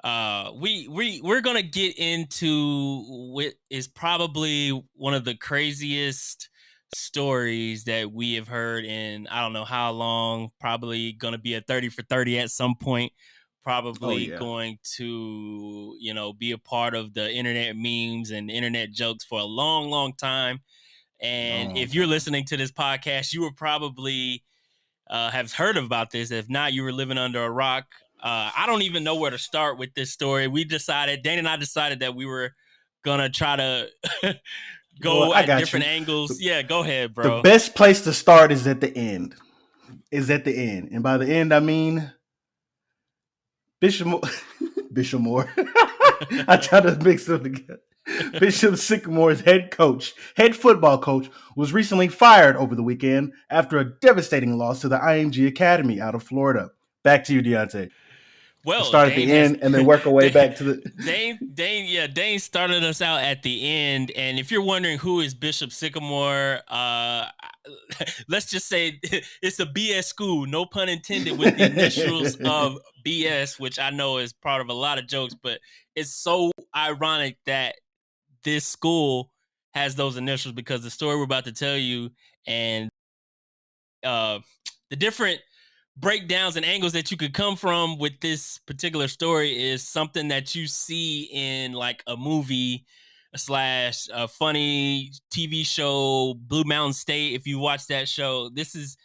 we're gonna get into what is probably one of the craziest stories that we have heard in I don't know how long. Probably gonna be a 30 for 30 at some point. Oh Probably yeah. going to be a part of the internet memes and internet jokes for a long, long time. And Long if you're time. listening to this podcast, you were probably have heard about this. If not, you were living under a rock. I don't even know where to start with this story. Dane and I decided that we were gonna try to You know what? go I at got different you. angles. Yeah, go ahead, The bro. best place to start is at the end. And by the end, I mean Bishop Mo- Bishop Moore. I try to mix them together. Bishop Sycamore's head football coach, was recently fired over the weekend after a devastating loss to the IMG Academy out of Florida. Back to you, Deonte. We'll Well, start at the end and then work our way back to the. Dane started us out at the end. And if you're wondering who is Bishop Sycamore, let's just say it's a BS school, no pun intended, with the initials of BS, which I know is part of a lot of jokes, but it's so ironic that this school has those initials because the story we're about to tell you and the different breakdowns and angles that you could come from with this particular story is something that you see in like a movie slash a funny TV show, Blue Mountain State. If you watch that show, this is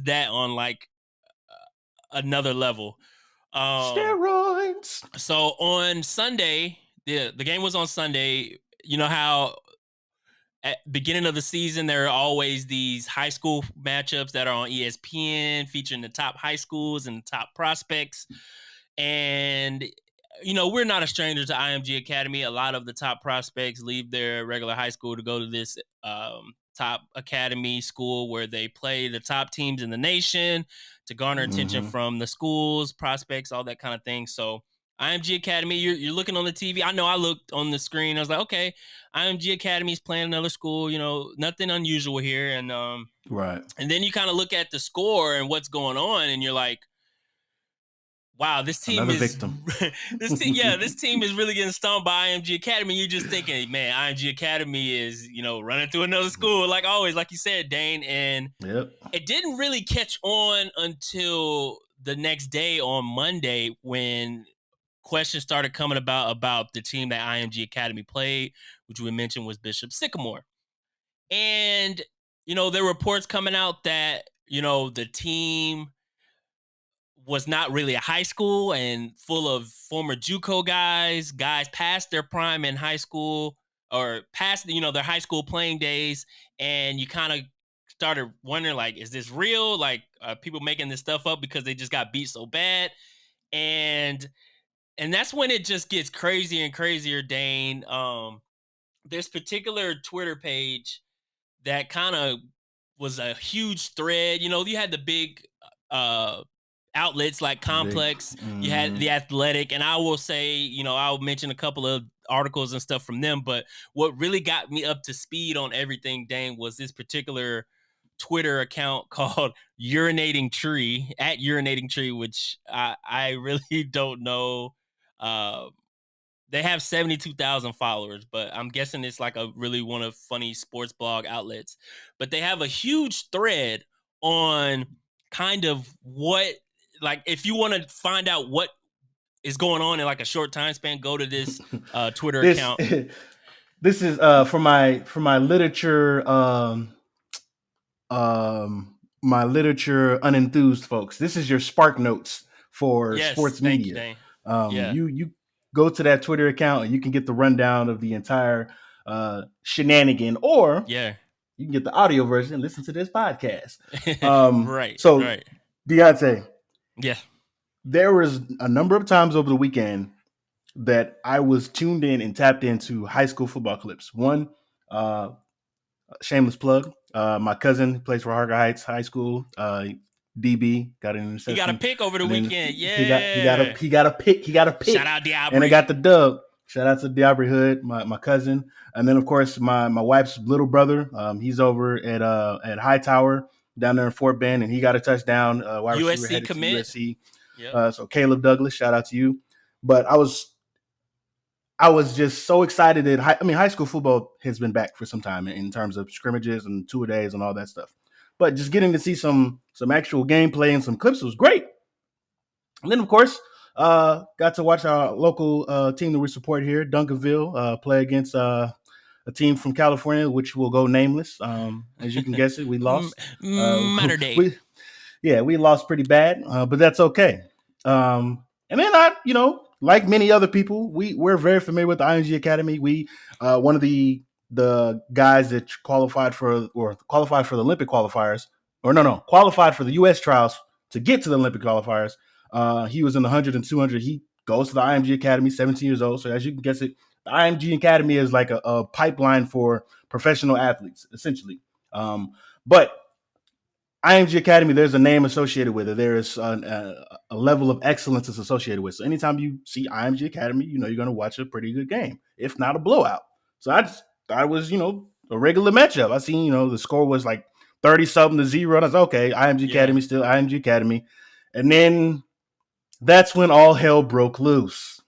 that on like another level. Steroids. So on Sunday, the game was on Sunday. You know how at beginning of the season there are always these high school matchups that are on ESPN featuring the top high schools and the top prospects. And we're not a stranger to IMG Academy. A lot of the top prospects leave their regular high school to go to this top academy school where they play the top teams in the nation to garner attention from the schools, prospects, all that kind of thing. So IMG Academy, you're looking on the TV. I know I looked on the screen. I was like, okay, IMG Academy is playing another school. Nothing unusual here. And Right. and then you kind of look at the score and what's going on, and you're like, wow, this team Another is victim. this team is really getting stung by IMG Academy. You're just thinking, man, IMG Academy is running through another school like always, like you said, Dane. And Yep. it didn't really catch on until the next day on Monday when questions started coming about the team that IMG Academy played, which we mentioned was Bishop Sycamore. And there were reports coming out that the team was not really a high school and full of former JUCO guys past their prime in high school or past their high school playing days. And you kind of started wondering, like, is this real? Like, people making this stuff up because they just got beat so bad? And that's when it just gets crazier and crazier, Dane. This particular Twitter page that kind of was a huge thread. You had the big outlets like Complex, you had The Athletic, and I will say, I'll mention a couple of articles and stuff from them. But what really got me up to speed on everything, Dane, was this particular Twitter account called Urinating Tree, at Urinating Tree, which I really don't know. They have 72,000 followers, but I'm guessing it's like a really one of funny sports blog outlets. But they have a huge thread on kind of what, like, if you want to find out what is going on in like a short time span, go to this Twitter account. This is for my literature my literature unenthused folks. This is your spark notes for Yes, sports thank you, media. Dane. Yeah. You go to that Twitter account and you can get the rundown of the entire shenanigan, or Yeah. you can get the audio version and listen to this podcast. Right. So, Deonte, Yeah. there was a number of times over the weekend that I was tuned in and tapped into high school football clips. One, shameless plug. My cousin plays for Harger Heights High School. DB got an interception. He got a pick over the weekend. Yeah. He got a pick. Shout out Diabry. And I got the dub. Shout out to Diabry Hood, my cousin. And then of course my wife's little brother. He's over at Hightower down there in Fort Bend, and he got a touchdown. Wide receiver headed to USC. Yep. So Caleb Douglas, shout out to you. But I was just so excited that high school football has been back for some time in terms of scrimmages and two-a-days and all that stuff. But just getting to see some actual gameplay and some clips was great. And then, of course, got to watch our local team that we support here, Duncanville, play against a team from California, which will go nameless. As you can guess it, we lost. Matter day. We lost pretty bad, but that's okay. And then like many other people, we're very familiar with the IMG Academy. We one of the guys that qualified for the Olympic qualifiers, qualified for the U.S. trials to get to the Olympic qualifiers. He was in the 100 and 200. He goes to the IMG Academy, 17 years old. So as you can guess it, the IMG Academy is like a pipeline for professional athletes, essentially. But IMG Academy, there's a name associated with it. There is a level of excellence that's associated with it. So anytime you see IMG Academy, you're going to watch a pretty good game, if not a blowout. So I just thought it was, a regular matchup. I seen, the score was like 30-something to 0. And I was okay, IMG Academy still IMG Academy. And then that's when all hell broke loose.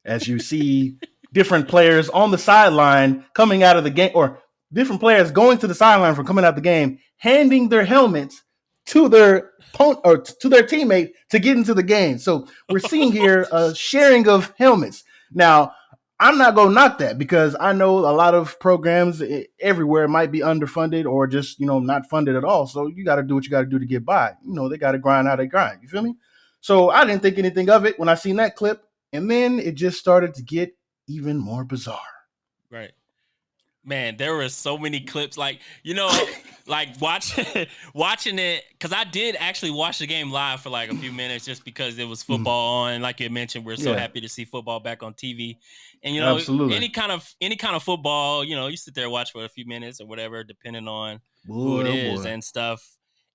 As you see different players on the sideline coming out of the game, or different players going to the sideline from coming out of the game, handing their helmets to their opponent or to their teammate to get into the game. So we're seeing here a sharing of helmets. Now, I'm not going to knock that because I know a lot of programs everywhere might be underfunded or just, not funded at all. So you got to do what you got to do to get by. They got to grind how they grind. You feel me? So I didn't think anything of it when I seen that clip. And then it just started to get even more bizarre. Right. Man, there were so many clips, like watching it, because I did actually watch the game live for like a few minutes just because it was football on. Like you mentioned, we're so happy to see football back on TV. And Absolutely. any kind of football, you sit there and watch for a few minutes or whatever, depending on who it is and stuff.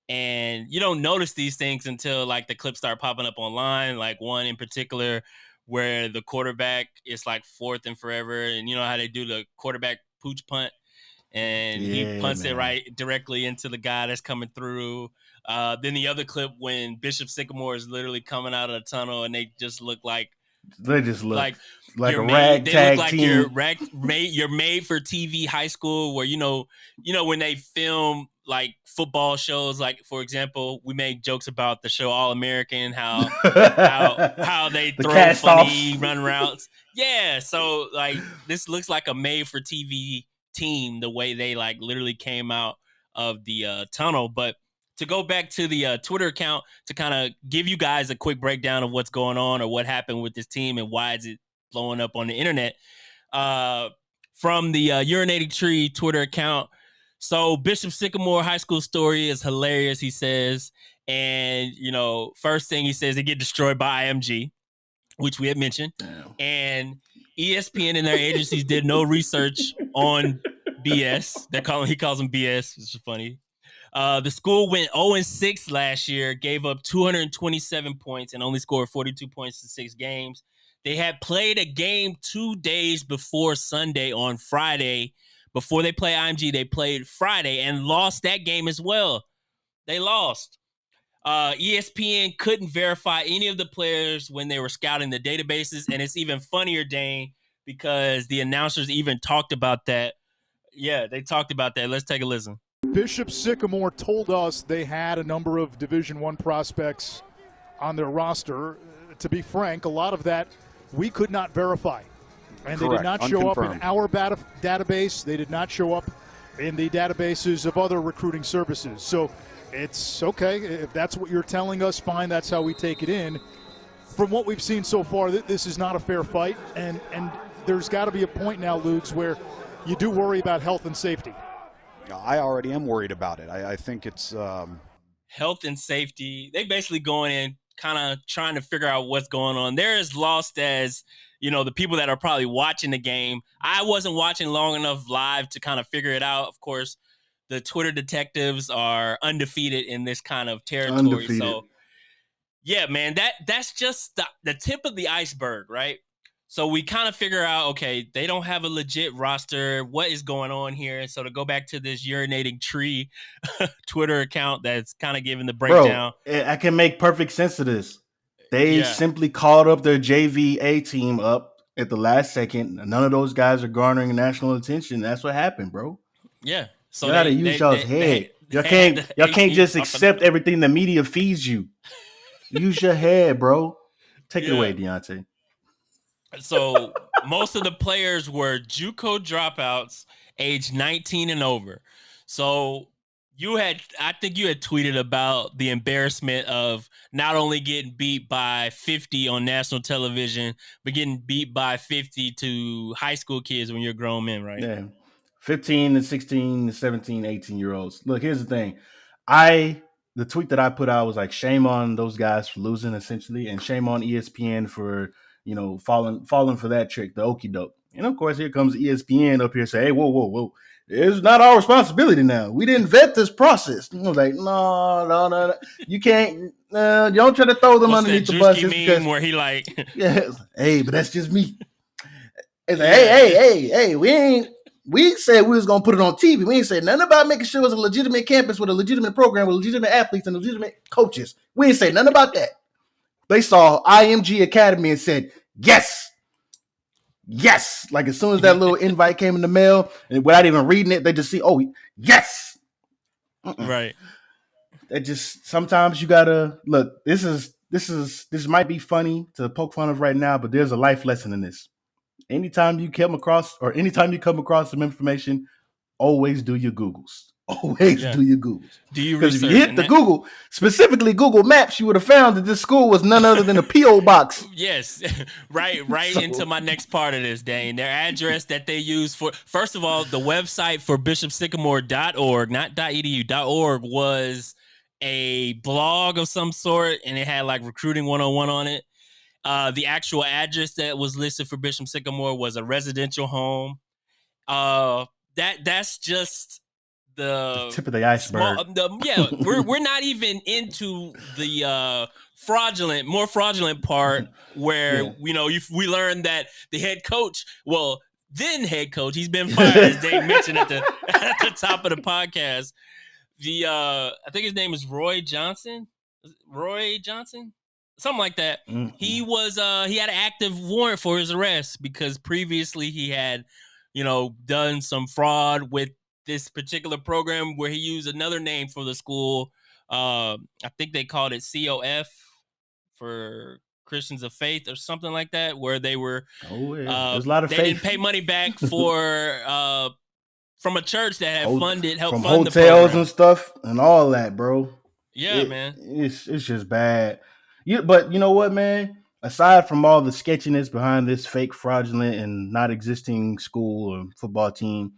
And you don't notice these things until like the clips start popping up online, like one in particular where the quarterback is like 4th and forever, and you know how they do the quarterback pooch punt, and he punts it right directly into the guy that's coming through. Then the other clip when Bishop Sycamore is literally coming out of the tunnel, and they just look like like a ragtag team. They look like you're made for TV high school, where when they film like football shows, like for example, we make jokes about the show All American, how they throw funny run routes. Yeah, so like this looks like a made for TV team, the way they like literally came out of the tunnel. But to go back to the Twitter account to kind of give you guys a quick breakdown of what's going on or what happened with this team and why is it blowing up on the internet, from the Urinating Tree Twitter account. So Bishop Sycamore high school story is hilarious, he says. And, first thing he says, they get destroyed by IMG, which we had mentioned. Damn. And ESPN and their agencies did no research on BS. He calls them BS, which is funny. The school went 0-6 last year, gave up 227 points, and only scored 42 points in 6 games. They had played a game 2 days before Sunday on Friday. Before they play IMG, they played Friday and lost that game as well. They lost. ESPN couldn't verify any of the players when they were scouting the databases, and it's even funnier, Dane, because the announcers even talked about that. Yeah, they talked about that. Let's take a listen. Bishop Sycamore told us they had a number of Division I prospects on their roster. To be frank, a lot of that we could not verify. And Correct. They did not show up in our database. They did not show up in the databases of other recruiting services. So it's okay. If that's what you're telling us, fine. That's how we take it in. From what we've seen so far, this is not a fair fight. And there's got to be a point now, Ludes, where you do worry about health and safety. I already am worried about it. I think it's health and safety. They basically going in kind of trying to figure out what's going on. They're as lost as, the people that are probably watching the game. I wasn't watching long enough live to kind of figure it out. Of course, the Twitter detectives are undefeated in this kind of territory. Undefeated. So, yeah, man, that's just the tip of the iceberg, right? So we kind of figure out, okay, they don't have a legit roster. What is going on here? And so to go back to this Urinating Tree Twitter account that's kind of giving the breakdown. Bro, I can make perfect sense of this. They Yeah. simply called up their JVA team up at the last second. None of those guys are garnering national attention. That's what happened, bro. Yeah. So You gotta use y'all's head. they had the Y'all A can't team just talking. accept everything the media feeds you. Use your head, bro. Take it Yeah. away, Deonte. So most of the players were JUCO dropouts, age 19 and over. So I think you had tweeted about the embarrassment of not only getting beat by 50 on national television, but getting beat by 50 to high school kids when you're grown men, right? Yeah. 15 to 16 to 17, 18-year-olds. Look, here's the thing. The tweet that I put out was like, shame on those guys for losing, essentially, and shame on ESPN for, falling for that trick, the okie doke. And of course, here comes ESPN up here saying, hey, whoa. It's not our responsibility now. We didn't vet this process. I was like, no. You can't, don't try to throw them What's that underneath the bus Drewski just meme because, where he like, yeah, hey, but that's just me. It's like, yeah. hey, we said we was gonna put it on TV. We ain't said nothing about making sure it was a legitimate campus with a legitimate program with legitimate athletes and legitimate coaches. We ain't say nothing about that. They saw IMG Academy and said, yes. Like as soon as that little invite came in the mail, and without even reading it, they just see, oh, yes. Right. That just sometimes you gotta look. This might be funny to poke fun of right now, but there's a life lesson in this. Anytime you come across some information, always do your Googles. Always Yeah. do your Googles. Do you Because if you research hit the Google, specifically Google Maps, you would have found that this school was none other than a P.O. box. Yes, right So- into my next part of this, Dane. Their address that they use for, first of all, the website for bishopsycamore.org, not .edu.org, was a blog of some sort, and it had like recruiting 101 on it. The actual address that was listed for Bishop Sycamore was a residential home. That's just The tip of the iceberg. we're not even into the more fraudulent part where Yeah. we learned that the head coach, then head coach, he's been fired, as Dave mentioned at the top of the podcast. I think his name is Roy Johnson, something like that. Mm-hmm. He had an active warrant for his arrest because previously he had done some fraud with this particular program where he used another name for the school. I think they called it COF, for Christians of Faith or something like that, where they were there's a lot of they faith. didn't pay money back for from a church that had helped from fund the hotels program and stuff and all that, bro. Yeah, man. It's just bad. But you know what, man? Aside from all the sketchiness behind this fake, fraudulent, and not existing school or football team,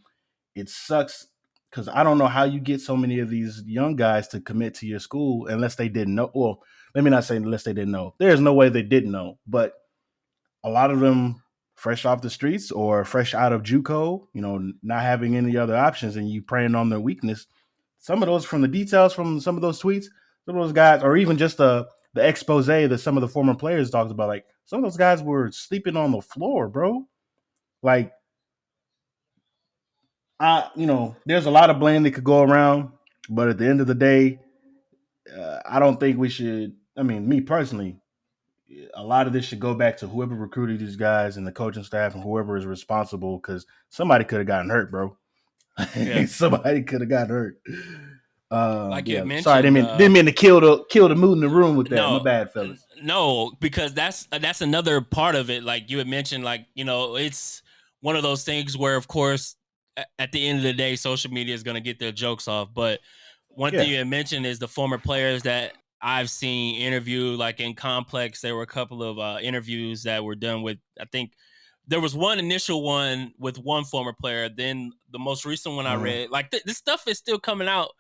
it sucks because I don't know how you get so many of these young guys to commit to your school unless they didn't know. Well, let me not say unless they didn't know. There's no way they didn't know, but a lot of them fresh off the streets or fresh out of JUCO, not having any other options, and you preying on their weakness. Some of those, from the details from some of those tweets, some of those guys, or even just the expose that some of the former players talked about, like some of those guys were sleeping on the floor, bro. Like, there's a lot of blame that could go around, but at the end of the day, I don't think we should. I mean, me personally, a lot of this should go back to whoever recruited these guys and the coaching staff and whoever is responsible, because somebody could have gotten hurt, bro. Yeah. Somebody could have gotten hurt. Like you had mentioned, sorry, didn't mean to kill the mood in the room with that. My bad, fellas. No, because that's another part of it. Like you had mentioned, it's one of those things where, of course, at the end of the day, social media is going to get their jokes off. But one thing you had mentioned is the former players that I've seen interview, like in Complex, there were a couple of interviews that were done with, I think there was one initial one with one former player. Then the most recent one I read, like this stuff is still coming out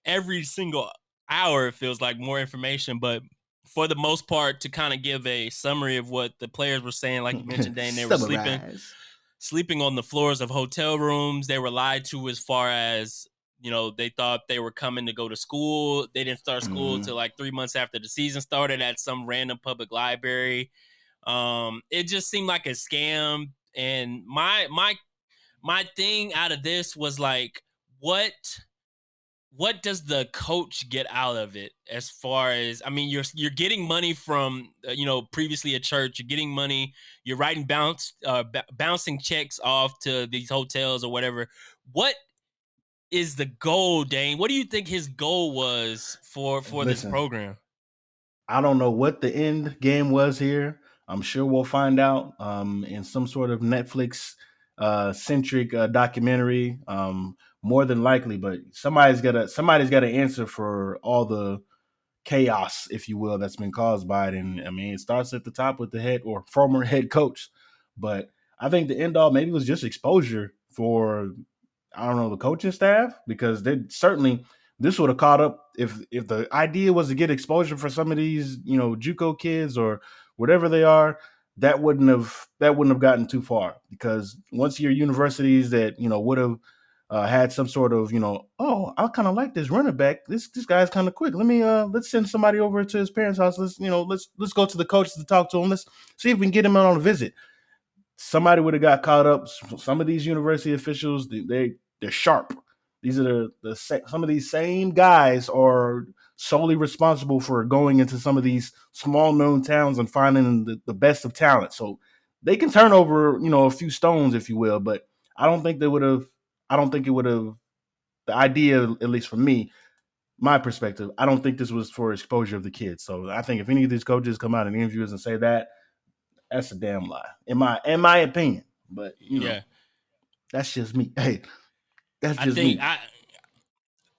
every single hour. It feels like more information, but for the most part, to kind of give a summary of what the players were saying, like you mentioned, Dane, they were sleeping on the floors of hotel rooms. They were lied to as far as, they thought they were coming to go to school. They didn't start school till like 3 months after the season started at some random public library. It just seemed like a scam. And my thing out of this was like, what what does the coach get out of it? As far as, I mean, you're getting money from previously a church. You're getting money. You're writing bouncing checks off to these hotels or whatever. What is the goal, Dane? What do you think his goal was for this Listen, program? I don't know what the end game was here. I'm sure we'll find out in some sort of Netflix centric documentary. More than likely, but somebody's got to answer for all the chaos, if you will, that's been caused by it. And I mean, it starts at the top with the head or former head coach. But I think the end all maybe was just exposure for, I don't know, the coaching staff, because they certainly, this would have caught up if the idea was to get exposure for some of these, JUCO kids or whatever they are. That wouldn't have gotten too far, because once your universities that would have had some sort of oh, I kind of like this running back. This guy's kind of quick. Let's send somebody over to his parents' house. Let's go to the coaches to talk to him. Let's see if we can get him on a visit. Somebody would have got caught up. Some of these university officials, they're sharp. These are some of these same guys are solely responsible for going into some of these small known towns and finding the best of talent. So they can turn over, a few stones, if you will. But I don't think they would have. I don't think it would have. The idea, at least for me, my perspective, I don't think this was for exposure of the kids. So I think if any of these coaches come out in interviews and say that, that's a damn lie, in my opinion. But Yeah, that's just me. Hey, that's I just think me.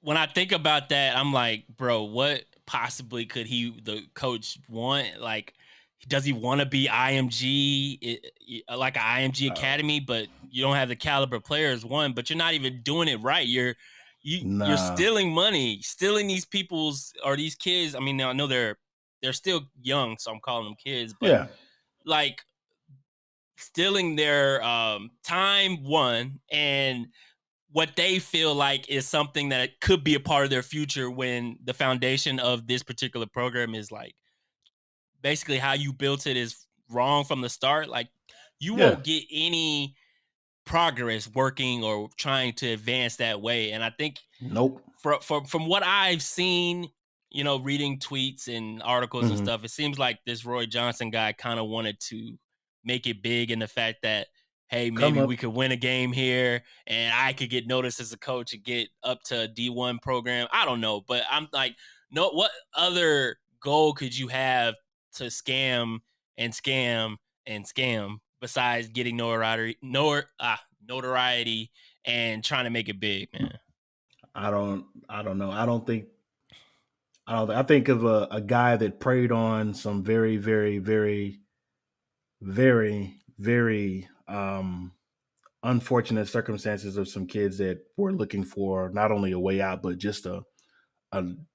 when I think about that, I'm like, bro, what possibly could the coach want? Like, does he want to be IMG, like an IMG academy? But you don't have the caliber players, one. But you're not even doing it right. You're Nah. stealing money, stealing these these kids. I mean, I know they're still young, so I'm calling them kids. But Yeah. like stealing their time, one, and what they feel like is something that could be a part of their future, when the foundation of this particular program is like basically how you built it is wrong from the start. Like, you Yeah. won't get any progress working or trying to advance that way. And I think Nope. from what I've seen, reading tweets and articles and Mm-hmm. stuff, it seems like this Roy Johnson guy kind of wanted to make it big in the fact that, hey, Come maybe we up. could win a game here and I could get noticed as a coach and get up to a D1 program. I don't know, but I'm like, no, what other goal could you have to scam and scam and scam besides getting notoriety and trying to make it big, man? I don't know. I think of a guy that preyed on some very, very, very, very, very unfortunate circumstances of some kids that were looking for not only a way out, but just a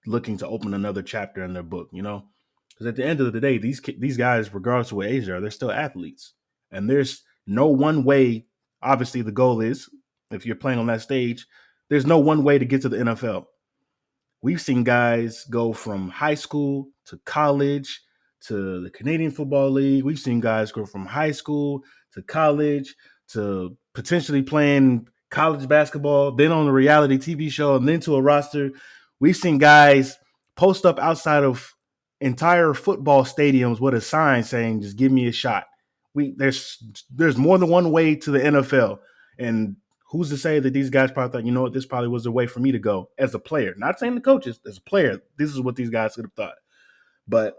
looking to open another chapter in their book. Because at the end of the day, these guys, regardless of what age they are, they're still athletes, and there's no one way. Obviously, the goal is, if you're playing on that stage, there's no one way to get to the NFL. We've seen guys go from high school to college to the Canadian Football League. We've seen guys go from high school to college to potentially playing college basketball, then on a reality TV show, and then to a roster. We've seen guys post up outside of entire football stadiums with a sign saying, "Just give me a shot." There's more than one way to the NFL, and who's to say that these guys probably thought, what, this probably was the way for me to go as a player. Not saying the coaches, as a player, this is what these guys could have thought. But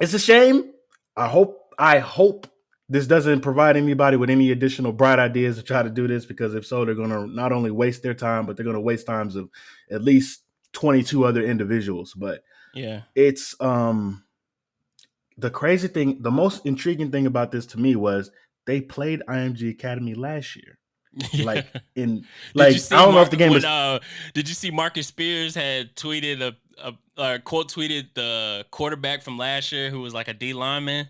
it's a shame. I hope this doesn't provide anybody with any additional bright ideas to try to do this, because if so, they're going to not only waste their time, but they're going to waste times of at least 22 other individuals. But Yeah. it's the crazy thing, the most intriguing thing about this to me was they played IMG Academy last year. Yeah. Like in Did you like see I don't know if the game was did you see Marcus Spears had tweeted quote tweeted the quarterback from last year who was like a D lineman,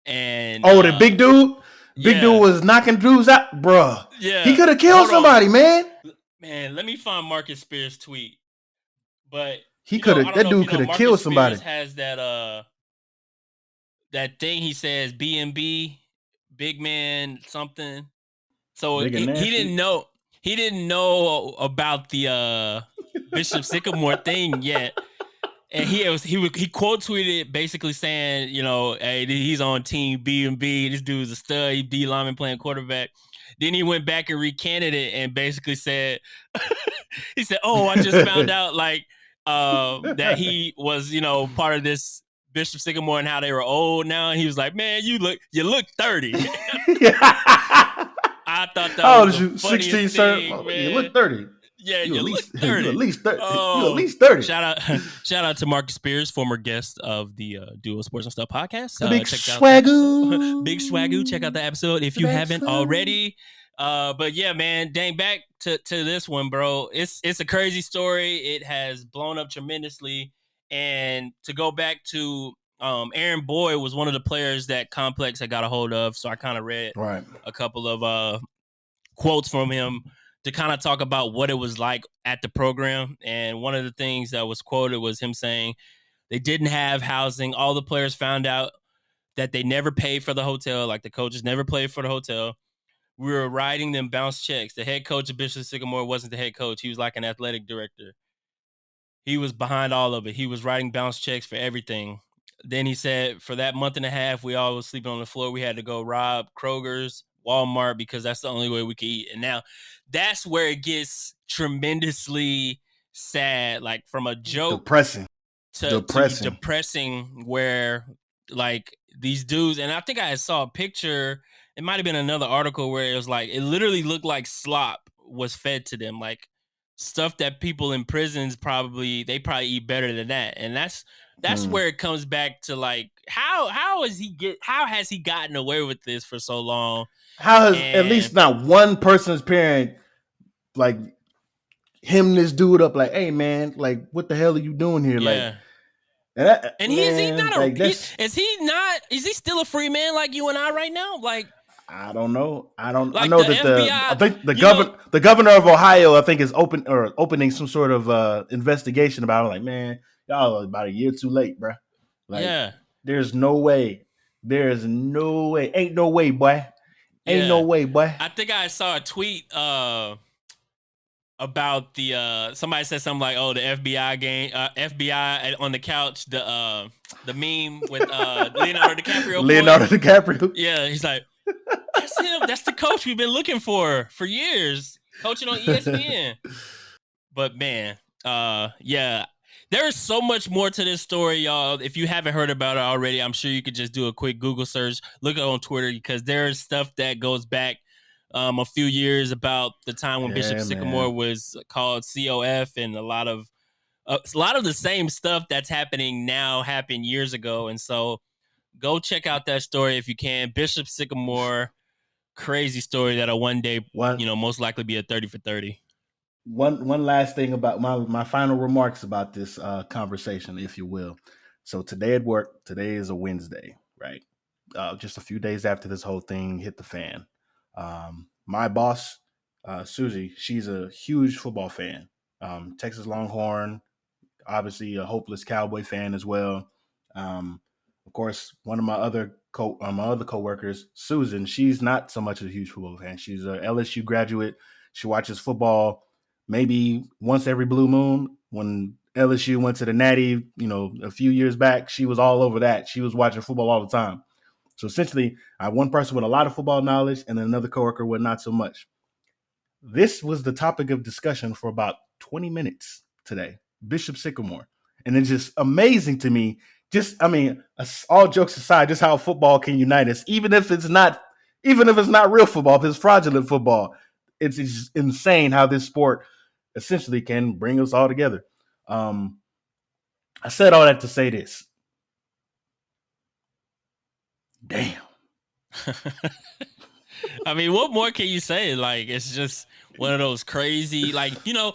and the big dude? Big dude yeah. was knocking dudes out, bruh. He Yeah. could have killed Hold on. somebody, man. Man, let me find Marcus Spears' tweet. But He could I have don't that know if dude could have Marcus killed Spears somebody. has that thing he says BNB, big man something. So Big and he nasty. didn't know he didn't know about the Bishop Sycamore thing yet. And he quote tweeted basically saying, you know, hey, he's on team B&B. This dude's a stud. He D lineman playing quarterback. Then he went back and recanted it and basically said, he said, "Oh, I just found out like that he was, you know, part of this Bishop Sycamore and how they were old now." And he was like, "Man, you look 30." I thought that was the funniest 16, thing, sir. man. You look 30. Yeah, you look 30. You at 30. least 30. Oh, you at least 30. Shout out to Marcus Spears, former guest of the Duo Sports and Stuff podcast. The big Check swagoo. Big swagoo. Check out the episode if you haven't already. But yeah, man, dang, back to this one, bro. It's a crazy story. It has blown up tremendously. And to go back to Aaron Boyd was one of the players that Complex had got a hold of. So I kind of read a couple of quotes from him to kind of talk about what it was like at the program. And one of the things that was quoted was him saying they didn't have housing. All the players found out that they never paid for the hotel. Like the coaches never paid for the hotel. We were writing them bounce checks. The head coach of Bishop Sycamore wasn't the head coach. He was like an athletic director. He was behind all of it. He was writing bounce checks for everything. Then he said for that month and a half, we all was sleeping on the floor. We had to go rob Kroger's, Walmart, because that's the only way we could eat. And now that's where it gets tremendously sad, like from a joke depressing to depressing, where like these dudes, and I think I saw a picture, it might have been another article where it was like, it literally looked like slop was fed to them, like stuff that people in prisons probably eat better than that. And that's where it comes back to like, how has he gotten away with this for so long? How has at least not one person's parent like him this dude up like, hey man, like what the hell are you doing here? Yeah. Like, is he still a free man like you and I right now? Like, I don't know. I know that FBI, I think the governor of Ohio, I think, is opening some sort of investigation about it. Like, man, y'all are about a year too late, bro. Like, yeah. There's no way. There's no way. Ain't no way, boy. Ain't no way, boy. I think I saw a tweet about the somebody said something like, "Oh, the FBI game, FBI on the couch, the meme with Leonardo DiCaprio. Yeah, he's like, that's him. That's the coach we've been looking for years, coaching on ESPN. But man, yeah, there is so much more to this story, y'all. If you haven't heard about it already, I'm sure you could just do a quick Google search, look it on Twitter, because there's stuff that goes back a few years about the time when Bishop Sycamore was called COF, and a lot of the same stuff that's happening now happened years ago. And so go check out that story if you can. Bishop Sycamore, crazy story that'll one day, most likely be a 30 for 30. One last thing about my final remarks about this conversation, if you will. So today at work, today is a Wednesday, right? Just a few days after this whole thing hit the fan. My boss, Susie, she's a huge football fan. Texas Longhorn, obviously a hopeless Cowboy fan as well. Of course, one of my other coworkers, Susan, she's not so much a huge football fan. She's a LSU graduate. She watches football maybe once every blue moon. When LSU went to the Natty, a few years back, she was all over that. She was watching football all the time. So essentially, I have one person with a lot of football knowledge and then another coworker with not so much. This was the topic of discussion for about 20 minutes today, Bishop Sycamore. And it's just amazing to me. All jokes aside, just how football can unite us, even if it's not real football, if it's fraudulent football. It's just insane how this sport essentially can bring us all together. I said all that to say this. Damn. I mean, what more can you say? Like, it's just one of those crazy, like, I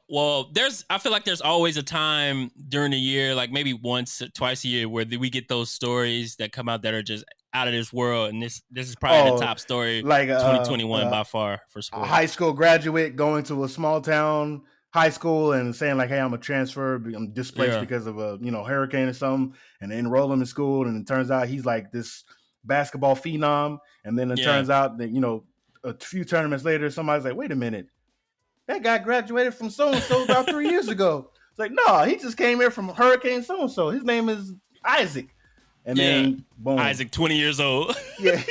feel like there's always a time during the year, like maybe once, twice a year, where we get those stories that come out that are just out of this world. And this is probably the top story, like 2021 by far for sports. A high school graduate going to a small town high school and saying like, hey, I'm a transfer, I'm displaced because of a hurricane or something, and they enroll him in school, and it turns out he's like this basketball phenom, and then it turns out that a few tournaments later, somebody's like, wait a minute, that guy graduated from so-and-so about 3 years ago. It's like, no, he just came here from Hurricane so-and-so. His name is Isaac. And then, boom. Isaac, 20 years old. Yeah.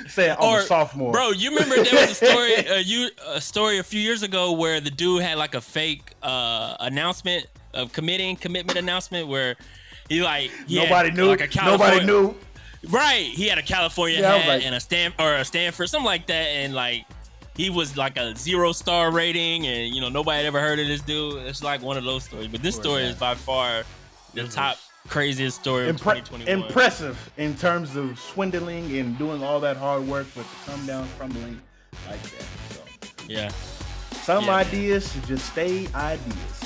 Saying I'm a sophomore. Bro, you remember there was a story a few years ago where the dude had like a fake announcement of commitment announcement where nobody knew. Like a California, nobody knew. Right. He had a California hat and a Stanford, something like that, and like he was like a 0-star rating, and nobody had ever heard of this dude. It's like one of those stories. But this story is by far the top craziest story of 2021. Impressive in terms of swindling and doing all that hard work, but to come down crumbling like that. So yeah. Some ideas should just stay ideas.